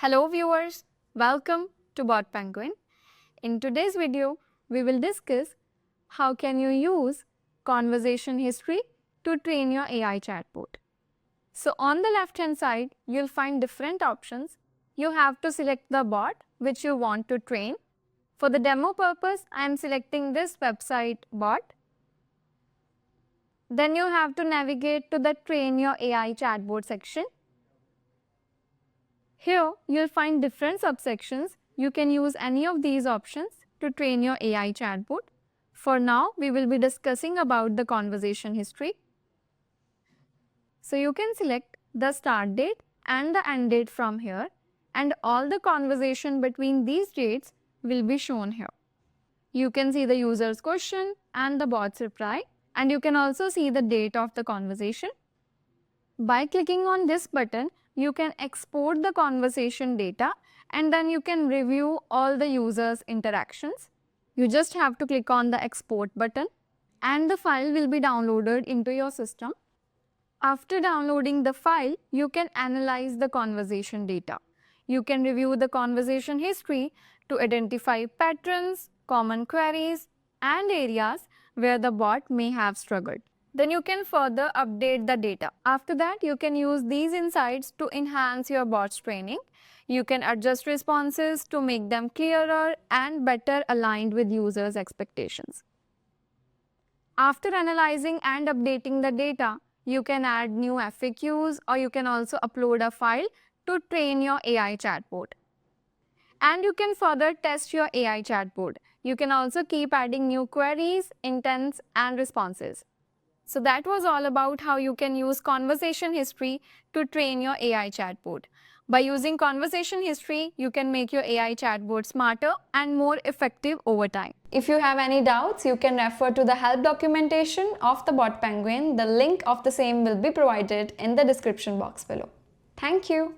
Hello viewers, welcome to BotPenguin. In today's video, we will discuss how can you use conversation history to train your AI chatbot. So on the left hand side, you'll find different options. You have to select the bot which you want to train. For the demo purpose, I am selecting this website bot. Then you have to navigate to the Train Your AI Chatbot section. Here, you'll find different subsections. You can use any of these options to train your AI chatbot. For now, we will be discussing about the conversation history. So you can select the start date and the end date from here, and all the conversation between these dates will be shown here. You can see the user's question and the bot's reply, and you can also see the date of the conversation. By clicking on this button, you can export the conversation data and then you can review all the users' interactions. You just have to click on the export button and the file will be downloaded into your system. After downloading the file, you can analyze the conversation data. You can review the conversation history to identify patterns, common queries, and areas where the bot may have struggled. Then you can further update the data. After that, you can use these insights to enhance your bot's training. You can adjust responses to make them clearer and better aligned with users' expectations. After analyzing and updating the data, you can add new FAQs or you can also upload a file to train your AI chatbot. And you can further test your AI chatbot. You can also keep adding new queries, intents, and responses. So that was all about how you can use conversation history to train your AI chatbot. By using conversation history, you can make your AI chatbot smarter and more effective over time. If you have any doubts, you can refer to the help documentation of the BotPenguin. The link of the same will be provided in the description box below. Thank you.